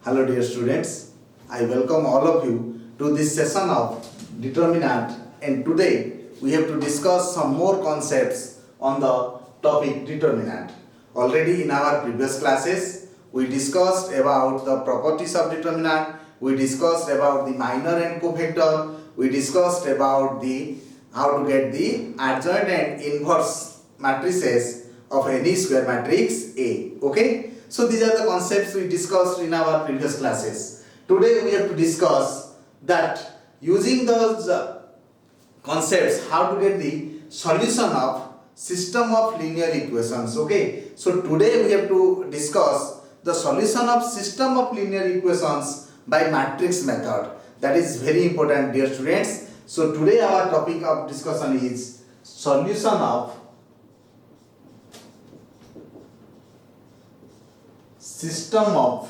Hello dear students, I welcome all of you to this session of determinant, and today we have to discuss some more concepts on the topic determinant. Already in our previous classes we discussed about the properties of determinant, we discussed about the minor and covector, we discussed about the how to get the adjoint and inverse matrices of any square matrix A. Okay, so these are the concepts we discussed in our previous classes. Today we have to discuss that using those concepts how to get the solution of system of linear equations. Okay, so today we have to discuss the solution of system of linear equations by matrix method. That is very important, dear students. So today our topic of discussion is solution of system of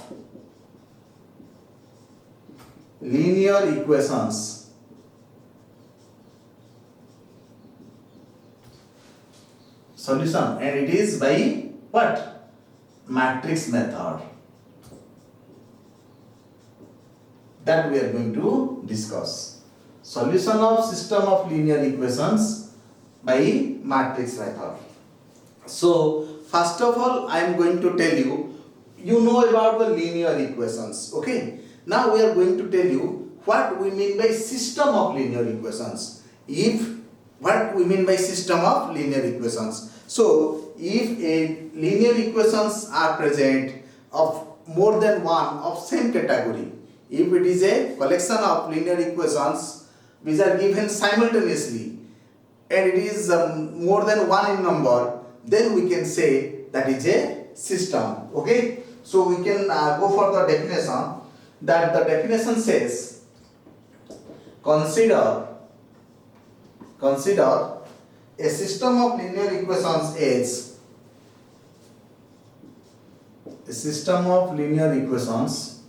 linear equations solution, and it is by what? Matrix method. That we are going to discuss. Solution of system of linear equations by matrix method. So first of all I am going to tell you, you know about the linear equations. Okay, now we are going to tell you what we mean by system of linear equations. What we mean by system of linear equations. So if a linear equations are present of more than one of same category, if it is a collection of linear equations which are given simultaneously and it is more than one in number, then we can say that is a system. Okay, so we can go for the definition. That the definition says, consider a system of linear equations is a system of linear equations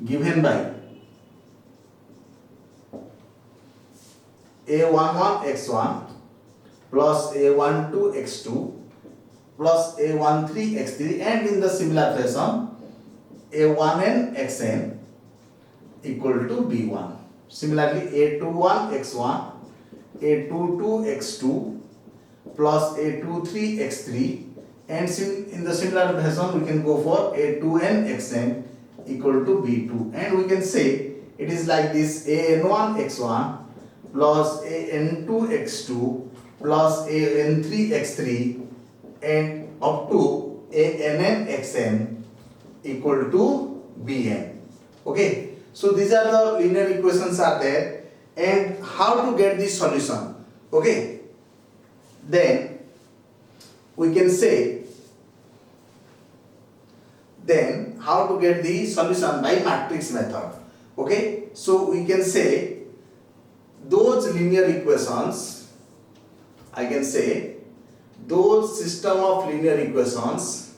given by a11 x1 plus a12 x2 plus a13 x3, and in the similar fashion a1n xn equal to b1. Similarly a21 x1, a22 x2 plus a23 x3, and in the similar fashion we can go for a2n xn equal to b2, and we can say it is like this: an1 x1 plus an2 x2 plus an3 x3 and up to ann xn equal to bn. Okay, so these are the linear equations are there, and how to get the solution. Okay, then we can say then how to get the solution by matrix method. Okay, so we can say those linear equations, I can say those system of linear equations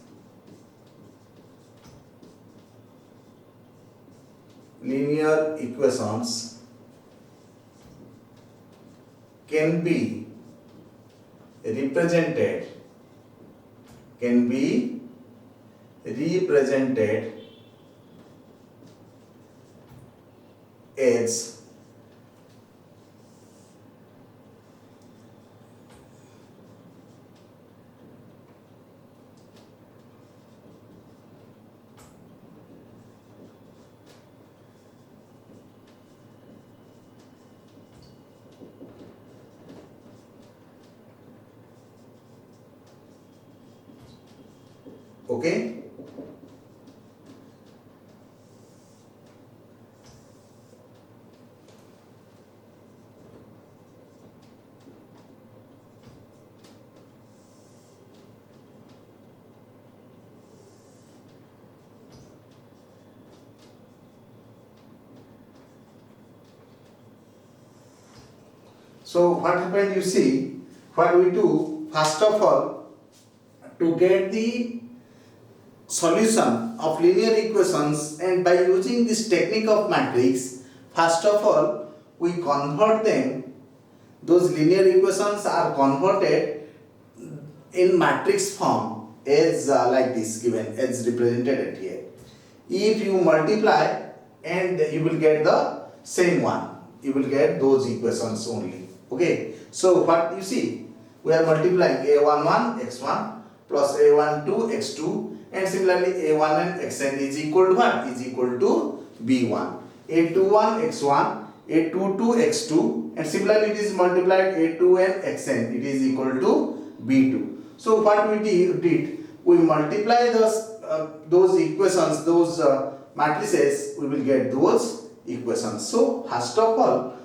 can be represented as okay. So what happened, you see, what we do, first of all, to get the solution of linear equations, and by using this technique of matrix, first of all we convert them, those linear equations are converted in matrix form is like this, given as represented here. If you multiply and you will get the same one, you will get those equations only. Okay, so what you see, we are multiplying a11 x1 plus a12 x2, and similarly a1n xn is equal to what? Is equal to b1. a21 x1, a22 x2, and similarly it is multiplied a2n xn, it is equal to b2. So what we did, we multiply those equations, those matrices, we will get those equations. So first of all,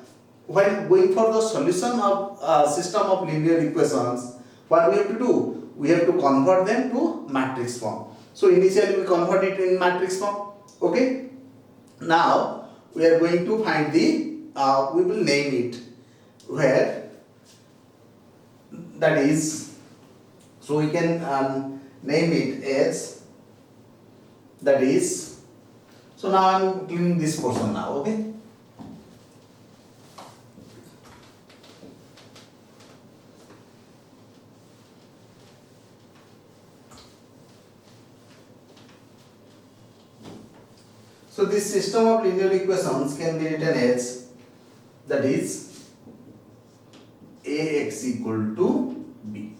when going for the solution of system of linear equations, what we have to do? We have to convert them to matrix form. So initially we convert it in matrix form. Okay. Now we are going to find the, we will name it where, that is, so we can name it as, that is, so now I am cleaning this portion now. Okay. So this system of linear equations can be written as, that is, Ax equal to b.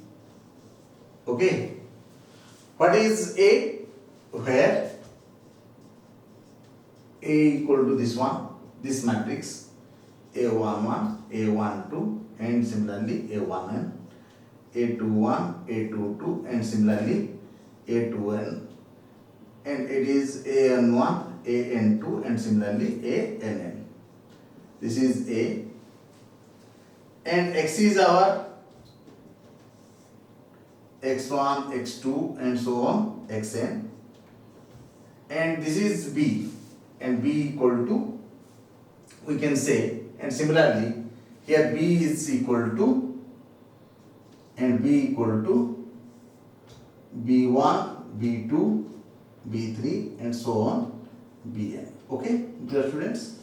Okay. What is A? Where A equal to this one, this matrix, A11, A12, and similarly A1n, A21, A22, and similarly A2n, and it is an1, an2, and similarly ann. This is A, and x is our x1, x2, and so on, xn, and this is b, and b equal to, we can say, and similarly here b is equal to, and b equal to b1, b2, b3, and so on, bn. Okay, dear students.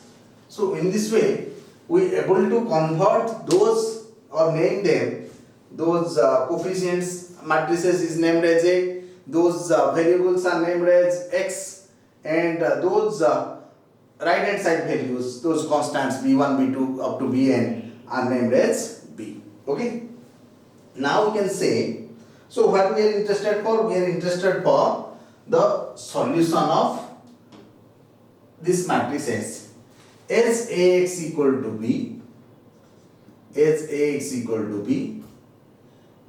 So in this way we are able to convert those, or name them, those coefficients, matrices is named as a, those variables are named as x, and those right hand side values, those constants b1, b2 up to bn are named as b. Okay. Now we can say, so what we are interested for? We are interested for the solution of this matrix S. As Ax equal to b, as Ax equal to b,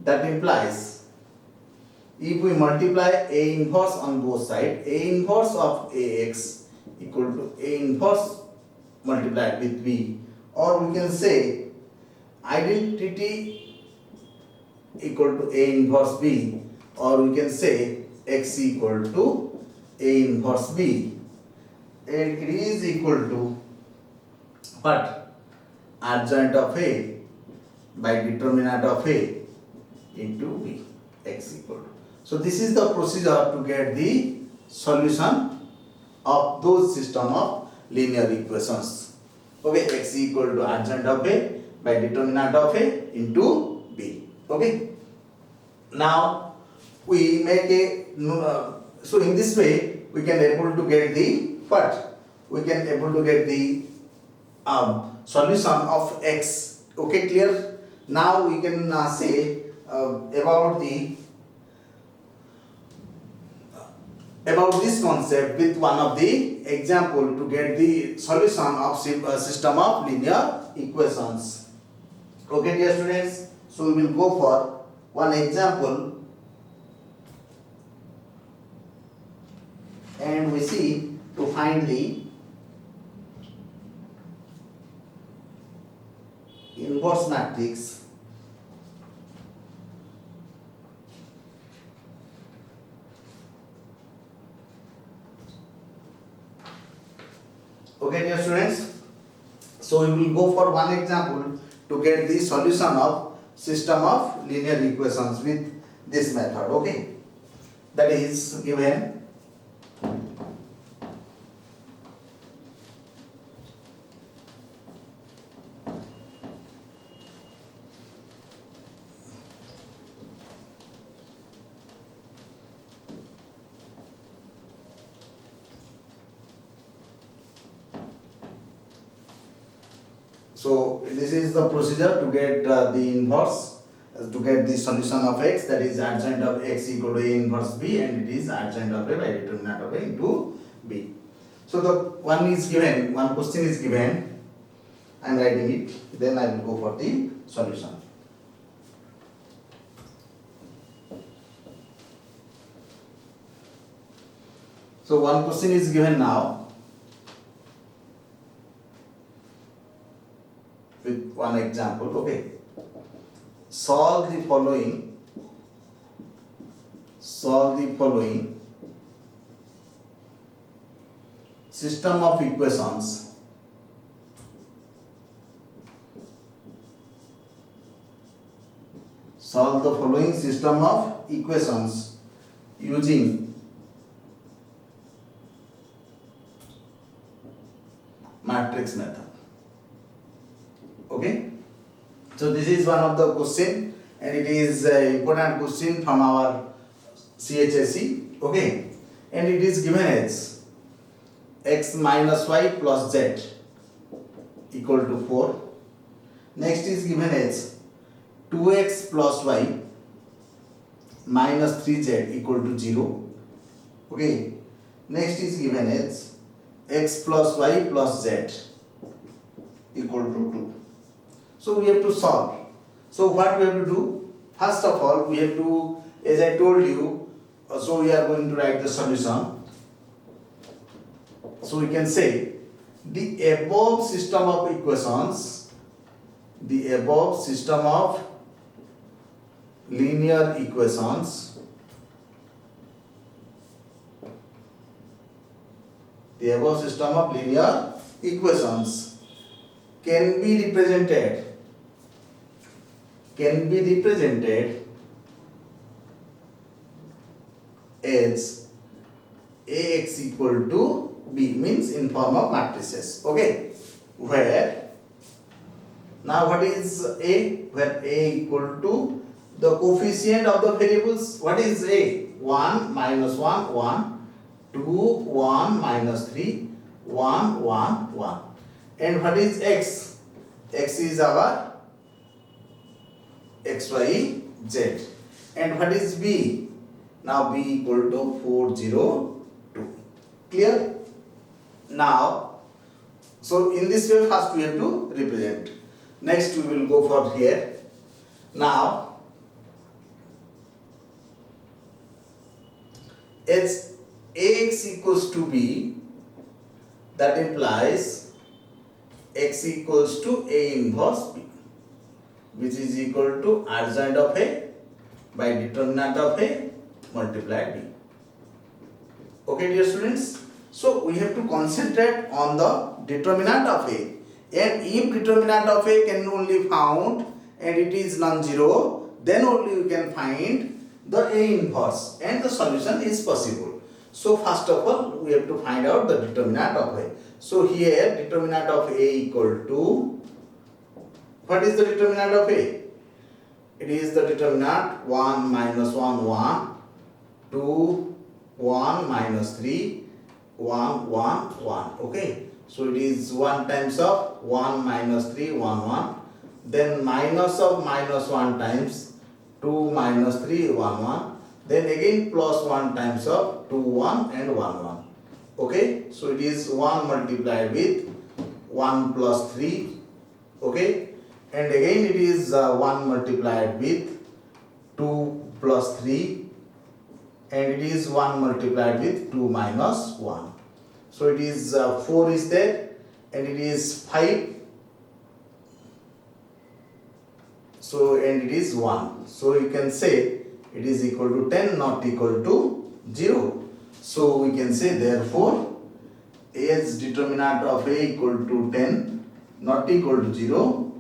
that implies if we multiply A inverse on both sides, A inverse of Ax equal to A inverse multiplied with b, or we can say identity equal to A inverse b, or we can say x equal to A inverse b, and it is equal to what? Adjoint of A by determinant of A into b, x equal to. So this is the procedure to get the solution of those system of linear equations. Okay, x equal to adjoint of A by determinant of A into b. Okay. Now we make a, so in this way we can able to get the what? We can able to get the solution of x. Okay, clear? Now we can say about this concept with one of the example to get the solution of system of linear equations. Okay, dear students, so we will go for one example, and we see to find the inverse matrix Okay, dear students, so we will go for one example to get the solution of system of linear equations with this method. Okay, that is given So this is the procedure to get the inverse, to get the solution of x, that is adjoint of x equal to A inverse B, and it is adjoint of A by determinant of A into B. So the one question is given, I am writing it, then I will go for the solution. So one question is given now with one example. Okay, solve the following system of equations using matrix method. Okay, so this is one of the question, and it is an important question from our CHSE. Okay, and it is given as x minus y plus z equal to 4. Next is given as 2x plus y minus 3z equal to 0. Okay, next is given as x plus y plus z equal to 2. So we have to solve. So what we have to do? First of all, we have to, as I told you, so we are going to write the solution. So we can say the above system of equations, the above system of linear equations, can be represented as Ax equal to B, means in form of matrices. Okay, where now what is A? Where A equal to the coefficient of the variables. What is A? 1, minus 1, 1, 2, 1, minus 3, 1, 1, 1. And what is X? X is our x, y, z. And what is B? Now B equal to 4, 0, 2. Clear? Now, so in this way first we have to represent. Next we will go for here. Now, as Ax equals to B, that implies x equals to A inverse B, which is equal to adjoint of A by determinant of A multiplied B. Okay, dear students, so we have to concentrate on the determinant of A, and if determinant of A can only found and it is non-zero, then only you can find the A inverse and the solution is possible. So first of all we have to find out the determinant of A. So here determinant of A equal to, what is the determinant of A? It is the determinant 1 minus 1, 1, 2, 1 minus 3, 1, 1, 1. Okay, so it is 1 times of 1 minus 3, 1, 1. Then minus of minus 1 times 2 minus 3, 1, 1. Then again plus 1 times of 2, 1 and 1, 1. Okay, so it is 1 multiplied with 1 plus 3. Okay, and again it is 1 multiplied with 2 plus 3, and it is 1 multiplied with 2 minus 1. So it is 4 is there, and it is 5. So and it is 1. So you can say it is equal to 10, not equal to 0. So we can say therefore as determinant of A equal to 10, not equal to 0,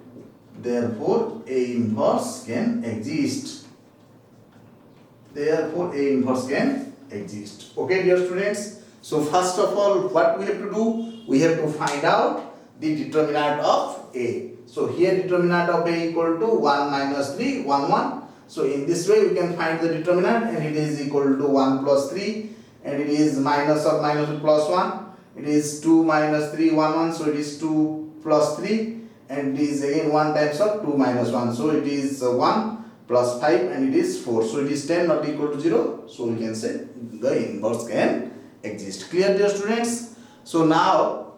therefore A inverse can exist. Therefore A inverse can exist. Okay, dear students. So first of all, what we have to do? We have to find out the determinant of A. So here determinant of A equal to 1 minus 3, 1, 1. So in this way we can find the determinant, and it is equal to 1 plus 3, and it is minus of minus plus 1. It is 2 minus 3, 1, 1. So it is 2 plus 3, and it is again 1 times of 2 minus 1. So it is 1 plus 5 and it is 4. So it is 10 not equal to 0. So we can say the inverse can exist. Clear, dear students? So now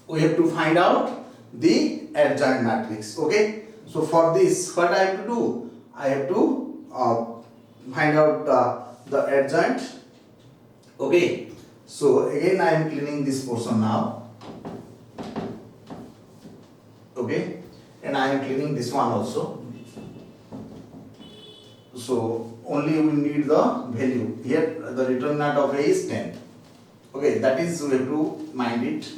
we have to find out the adjoint matrix. Okay. So for this, what I have to do? I have to find out the adjoint. Okay. So again I am cleaning this portion now. Okay. And I am cleaning this one also. So only we need the value. Here the determinant of A is 10. Okay, that is we have to mind it.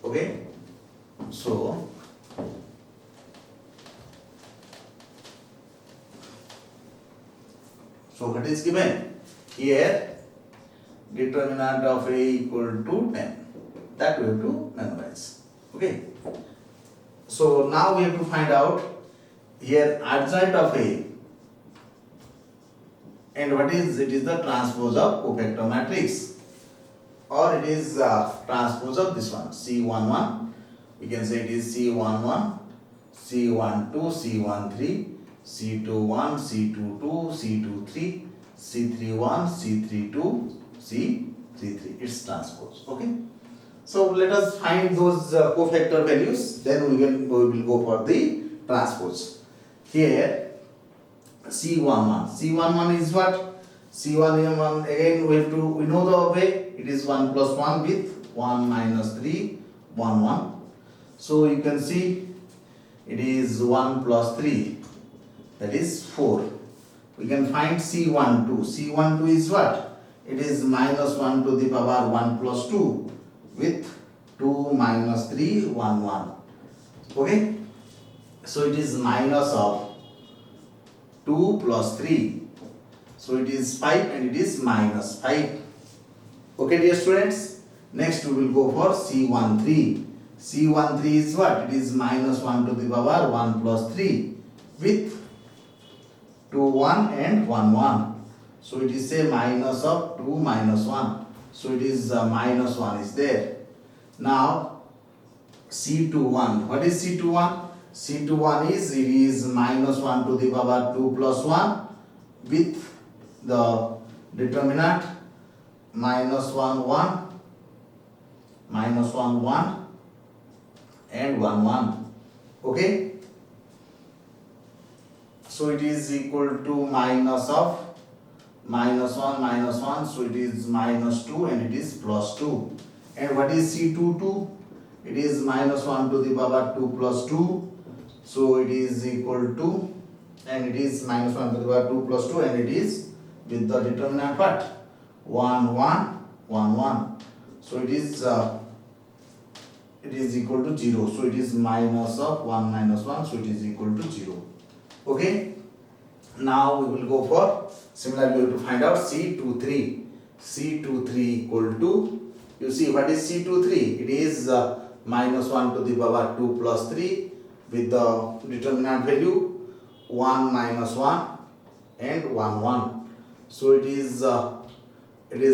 Okay, so what is given here? Determinant of A equal to 10. That we have to memorize. Okay. So now we have to find out here adjoint of A, and what is it? Is the transpose of cofactor matrix, or it is transpose of this one C11. We can say it is C11, C12, C13, C21, C22, C23, C31, C32, C33. It's transpose. Okay. So let us find those cofactor values. Then we will go for the transpose. Here C11. C11 is what? C11 again we know the way. It is 1 plus 1 with 1 minus 3, 1, 1. So you can see it is 1 plus 3, that is 4. We can find C12. C12 is what? It is minus 1 to the power 1 plus 2 with 2 minus 3, 1, 1. Okay. So it is minus of 2 plus 3. So it is 5 and it is minus 5. Okay, dear students. Next we will go for C13. C13 is what? It is minus 1 to the power 1 plus 3 with 2, 1 and 1, 1. So it is a minus of 2 minus 1. So it is minus 1 is there. Now C21. What is C21? C21 is it is minus 1 to the power 2 plus 1 with the determinant minus 1, 1, minus 1, 1 and 1, 1. Okay. So it is equal to minus of minus 1, minus 1. So it is minus 2 and it is plus 2. And what is C22? It is minus 1 to the power 2 plus 2. So it is equal to, and it is minus 1 to the power 2 plus 2, and it is with the determinant what? 1, 1, 1, 1. So it is equal to 0. So it is minus of 1 minus 1. So it is equal to 0. Okay. Now we will go for similarly we have to find out C23. C23 equal to, you see what is C23? It is minus 1 to the power 2 plus 3 with the determinant value 1 minus 1 and 1, 1. So it is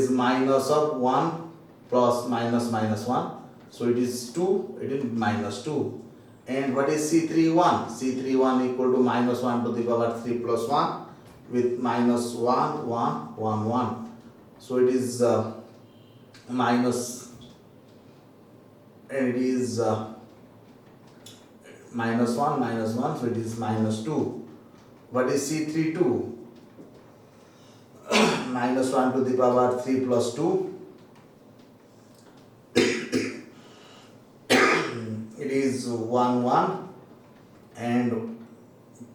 minus of 1 plus minus minus 1. So it is 2, it is minus 2. And what is C31? C31 equal to minus 1 to the power 3 plus 1 with minus 1, 1, 1, 1. So it is minus, and it is minus 1, minus 1, so it is minus 2. What is C32? Minus 1 to the power 3 plus 2. It is 1, 1 and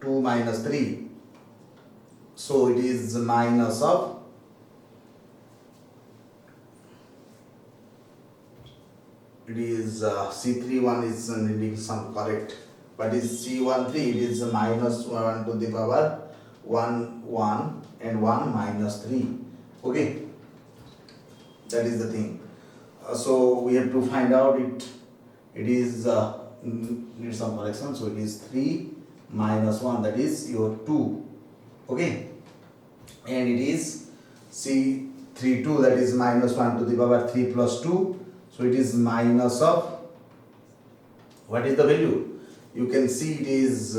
2 minus 3. So it is minus of, it is C31 is needing some correct, but is C13 it is minus 1 to the power 1, 1 and 1 minus 3. Okay, that is the thing. So we have to find out it is need some correction. So it is 3 minus 1, that is your 2. Okay, and it is C32, that is minus 1 to the power 3 plus 2. So it is minus of, what is the value? You can see it is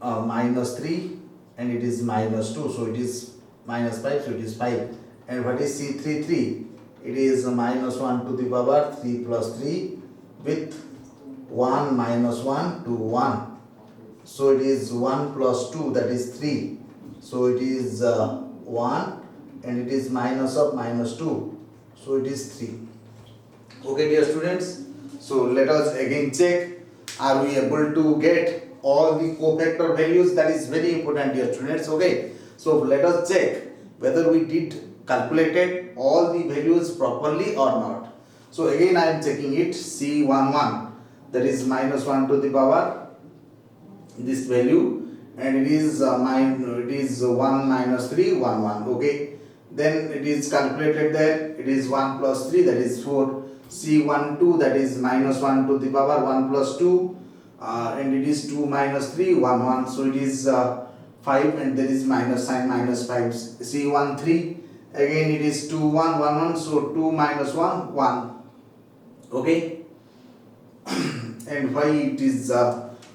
minus 3 and it is minus 2. So it is minus 5, so it is 5. And what is C33? It is minus 1 to the power 3 plus 3 with 1 minus 1 to 1. So it is 1 plus 2, that is 3. So it is 1 and it is minus of minus 2. So it is 3. Okay, dear students. So let us again check. Are we able to get all the cofactor values? That is very important, dear students. Okay. So let us check whether we did calculated all the values properly or not. So again I am checking it. C11, that is minus 1 to the power this value, and it is 1 minus 3 1 1. Okay, then it is calculated there. It is 1 plus 3, that is 4. C12, that is minus 1 to the power 1 plus 2, and it is 2 minus 3 1 1. So it is 5 and there is minus sign, minus 5. C13, again it is 2 1 1 1. So 2 minus 1 1. Okay, and why it is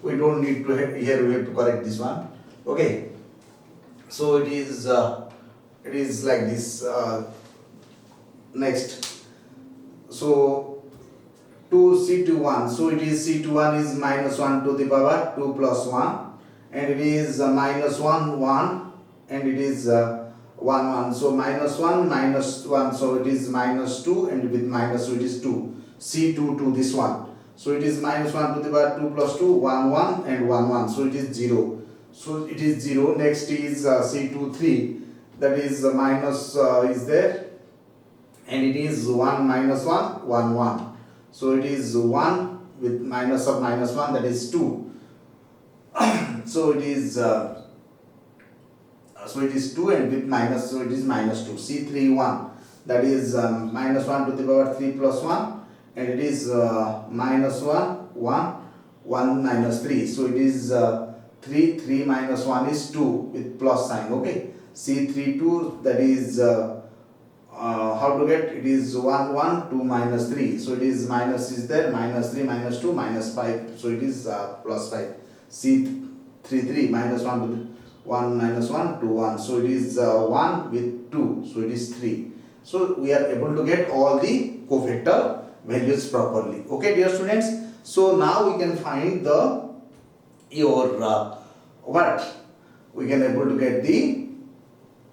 we don't need to here we have to correct this one. Okay, so it is like this. Next, so 2C21, so it is C21 is minus 1 to the power 2 plus 1, and it is minus 1 1, and it is 1 1. So minus 1 minus 1, so it is minus 2, and with minus, so it is 2. C22, this one. So it is minus 1 to the power 2 plus 2, 1 1 and 1 1. So it is 0. So it is 0. Next is C23, that is minus is there, and it is 1 minus 1 1 1. So it is 1 with minus of minus 1, that is 2. So it is 2, and with minus, so it is minus 2. C31, that is minus 1 to the power 3 plus 1, and it is minus 1 1 1 minus 3. So it is 3 3 minus 1 is 2 with plus sign. Okay, C32, that is how to get, it is 1 1 2 minus 3. So it is minus is there, minus 3 minus 2 minus 5. So it is plus 5. C33, minus 1 to 1 minus 1 to 1. So it is 1 with 2. So it is 3. So we are able to get all the cofactor values properly. Okay, dear students. So now we can find the what we can able to get the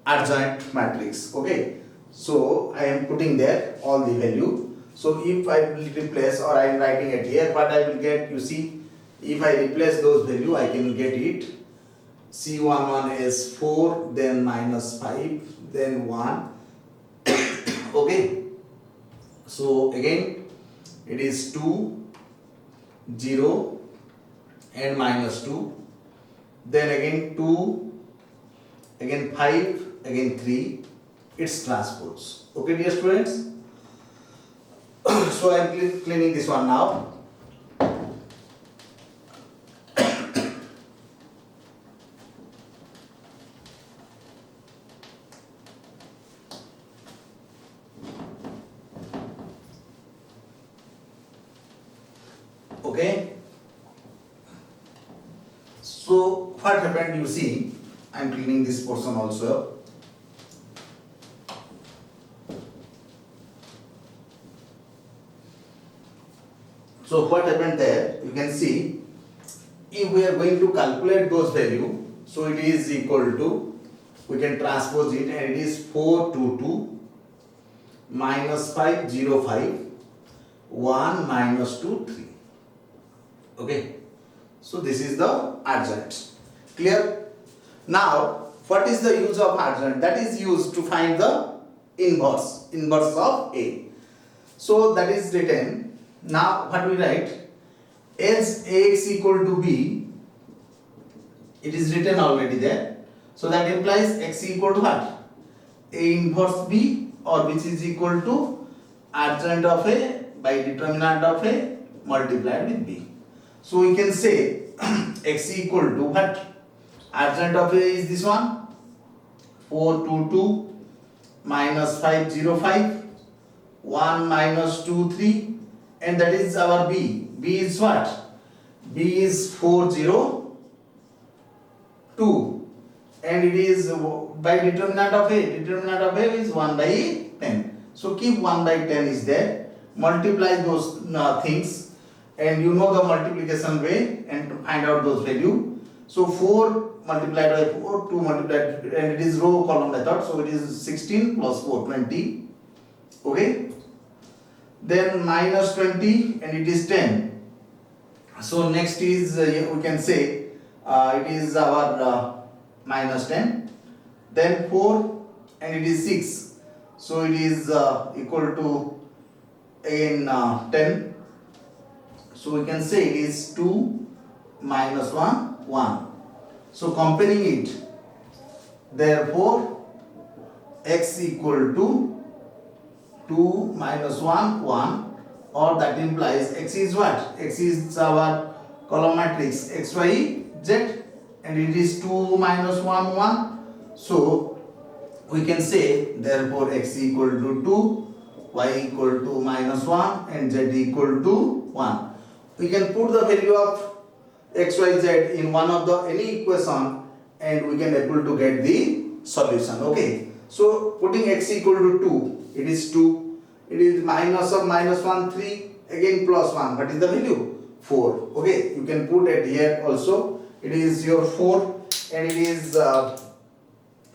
adjoint matrix. Okay, so I am putting there all the value. So if I will replace, or I am writing it here, what I will get, you see, if I replace those value, I can get it. C11 is 4, then minus 5, then 1. Okay, so again it is 2 0 and minus 2, then again 2, again 5, again 3, it's transpose. Okay, dear students. So I am cleaning this one now. Okay, so what happened, you see, I am cleaning this portion also. So what happened there, you can see, if we are going to calculate those value, so it is equal to, we can transpose it, and it is 422 minus 505 1 minus 2 3. Okay, so this is the adjoint. Clear? Now what is the use of adjoint? That is used to find the inverse of A. So that is written. Now what we write, as Ax equal to B, it is written already there. So that implies x equal to what? A inverse B, or which is equal to adjoint of A by determinant of A multiplied with B. So we can say x equal to what? Adjoint of A is this one, 422 minus 505, 1 minus 2 3, and that is our b. B is what? B is 402, and it is by determinant of a. Determinant of a is 1 by 10. So keep 1 by 10 is there. Multiply those things, and you know the multiplication way, and to find out those value. So 4 multiplied by 4, 2 multiplied, and it is row column method. So it is 16 plus 4, 20. Okay. Then minus 20, and it is 10. So next is we can say it is our minus 10. Then 4, and it is 6. So it is equal to again 10. So we can say it is 2 minus 1, 1. So comparing it, therefore x equal to 2 minus 1, 1, or that implies x is what? X is our column matrix x, y, z, and it is 2 minus 1, 1. So we can say therefore x equal to 2, y equal to minus 1, and z equal to 1. We can put the value of x, y, z in one of the any equation, and we can able to get the solution. Okay. So putting x equal to 2, it is 2. It is minus of minus 1, 3, again plus 1. What is the value? 4. Okay. You can put it here also. It is your 4, and it is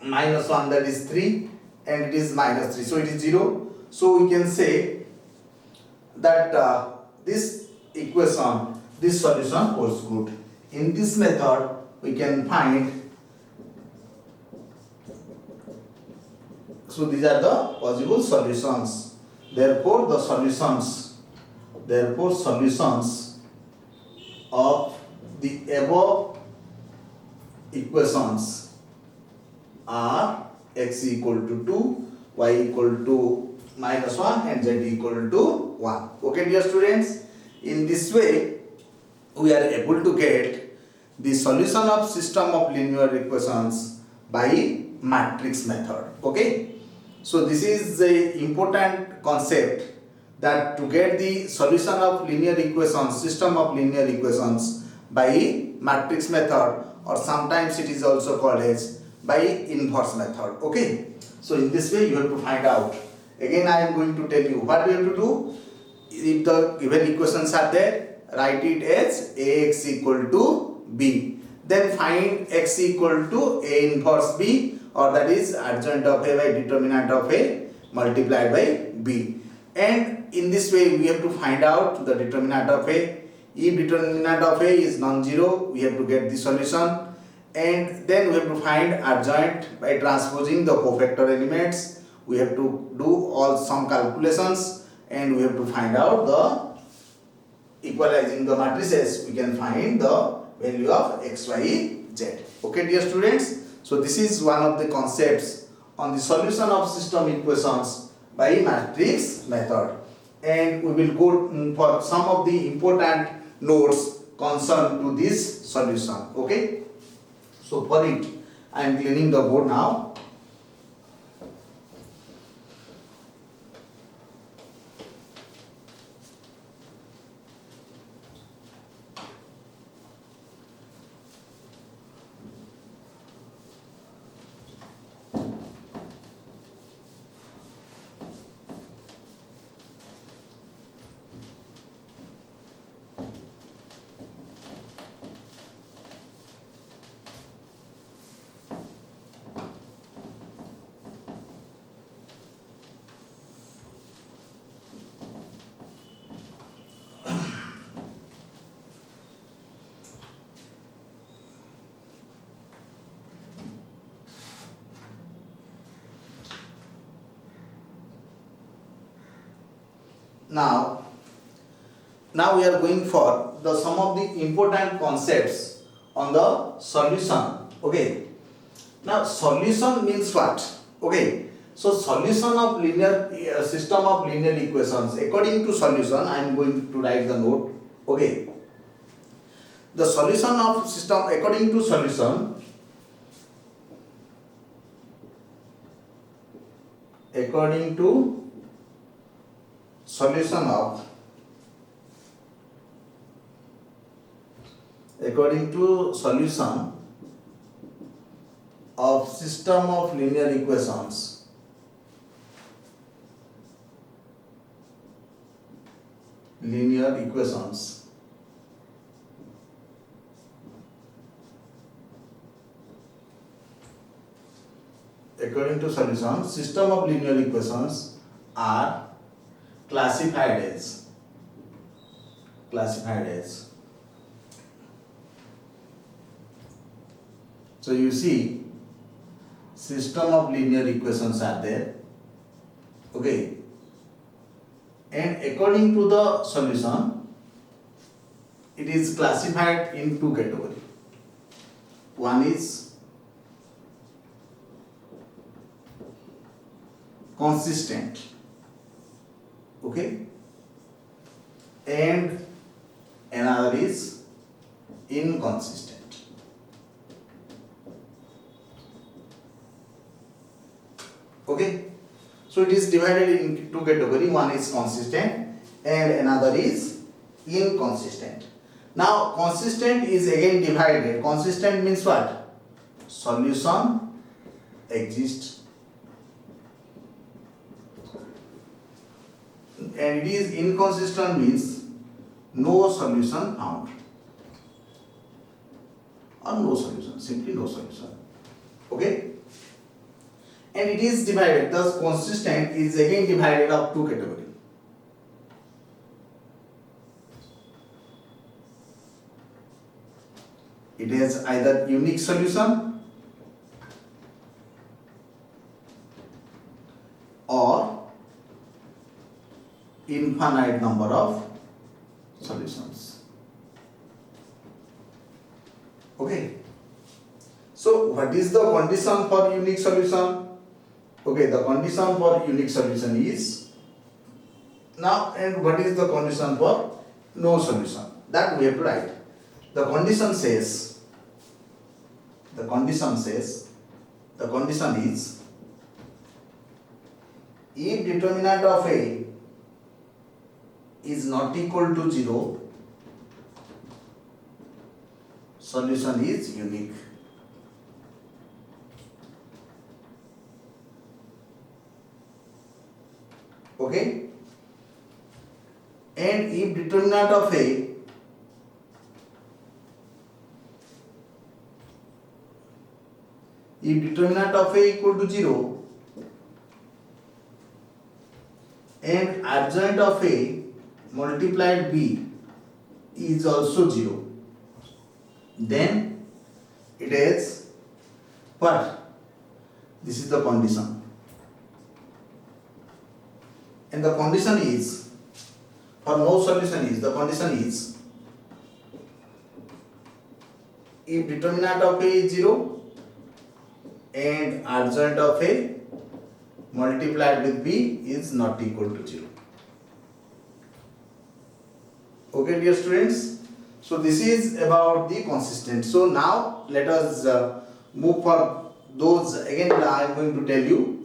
minus 1, that is 3, and it is minus 3. So it is 0. So we can say that this equation, this solution holds good. In this method, we can find. So these are the possible solutions. Therefore solutions of the above equations are x equal to 2, y equal to minus 1, and z equal to 1. Okay, dear students, in this way we are able to get the solution of system of linear equations by matrix method. Okay. So this is a important concept, that to get the solution of linear equations, system of linear equations by matrix method, or sometimes it is also called as by inverse method. Okay. So in this way you have to find out. Again I am going to tell you what we have to do. If the given equations are there, write it as ax equal to b. Then find x equal to a inverse b, or that is adjoint of a by determinant of a multiplied by b. And in this way we have to find out the determinant of a. If determinant of a is non-zero, we have to get the solution, and then we have to find adjoint by transposing the cofactor elements. We have to do all some calculations, and we have to find out the equalizing the matrices. We can find the value of x, y, z. Okay, dear students. So this is one of the concepts on the solution of system equations by matrix method, and we will go for some of the important notes concerned to this solution. Okay. So for it, I am cleaning the board now. Now we are going for the some of the important concepts on the solution. Okay. Now solution means what? Okay. So solution of linear system of linear equations. According to solution, I am going to write the note. Okay. The solution of system according to solution. according to solution of system of linear equations according to solution system of linear equations are classified as so you see system of linear equations are there, okay, and according to the solution it is classified in two categories. One is consistent, okay, and another is inconsistent. Okay, so it is divided into two categories. One is consistent and another is inconsistent. Now consistent is again divided. Consistent means what? Solution exists, and it is inconsistent means no solution found, or no solution, simply no solution. Okay, and it is divided, thus consistent is again divided up two categories. It has either unique solution or infinite number of solutions. Okay, so what is the condition for unique solution? Okay, the condition for unique solution is now, and what is the condition for no solution? That we have to write. The condition is if determinant of A is not equal to 0, solution is unique. Okay, and if determinant of A equal to 0 and adjoint of A multiplied B is also 0, then it is what? This is the condition. And the condition is, for no solution is, the condition is if determinant of A is 0 and adjoint of A multiplied with B is not equal to 0. Okay, dear students, so this is about the consistent. So now let us move for those. Again I am going to tell you.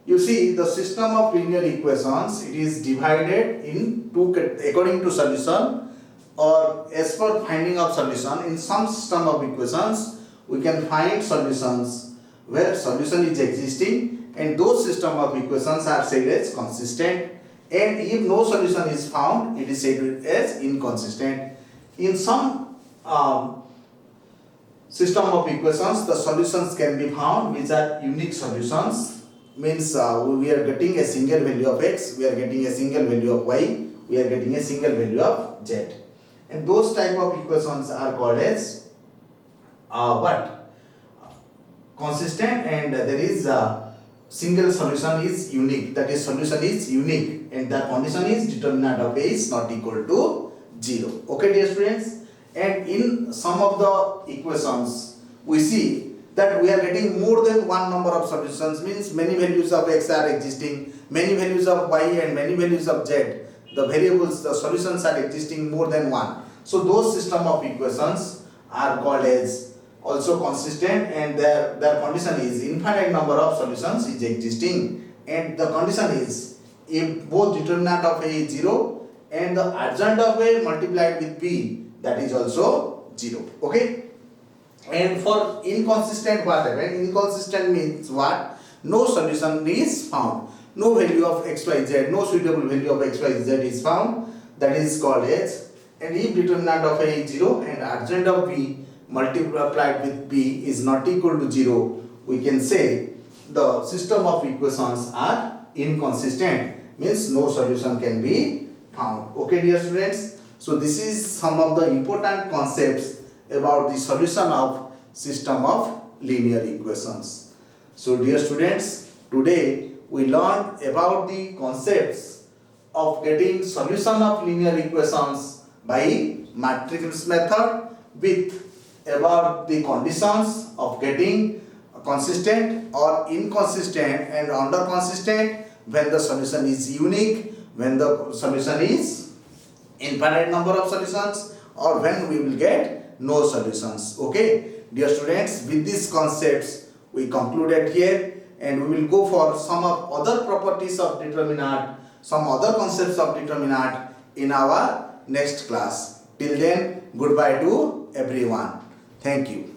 You see, the system of linear equations, it is divided in two according to solution or as per finding of solution. In some system of equations we can find solutions where solution is existing, and those system of equations are said as consistent, and if no solution is found it is said as inconsistent. In some system of equations the solutions can be found which are unique solutions, means we are getting a single value of x, we are getting a single value of y, we are getting a single value of z, and those type of equations are called as what? Consistent, and there is single solution is unique, that is solution is unique, and the condition is determinant of A is not equal to 0. Okay, dear students, and in some of the equations we see that we are getting more than one number of solutions, means many values of x are existing, many values of y and many values of z, the variables, the solutions are existing more than one. So those system of equations are called as also consistent, and their condition is infinite number of solutions is existing and the condition is if both determinant of A is 0 and the adjoint of A multiplied with B, that is also 0. Okay. And for inconsistent, what happens? Inconsistent means what? No solution is found. No value of xyz, no suitable value of xyz is found. That is called as. And if determinant of A is 0 and adjoint of B multiplied with B is not equal to 0, we can say the system of equations are inconsistent. Means no solution can be found. Okay, dear students. So this is some of the important concepts about the solution of system of linear equations. So dear students, today we learned about the concepts of getting solution of linear equations by matrix method with about the conditions of getting consistent or inconsistent and under consistent, when the solution is unique, when the solution is infinite number of solutions, or when we will get no solutions. Okay, dear students, with these concepts we concluded here, and we will go for some of other properties of determinant, some other concepts of determinant in our next class. Till then, goodbye to everyone. Thank you.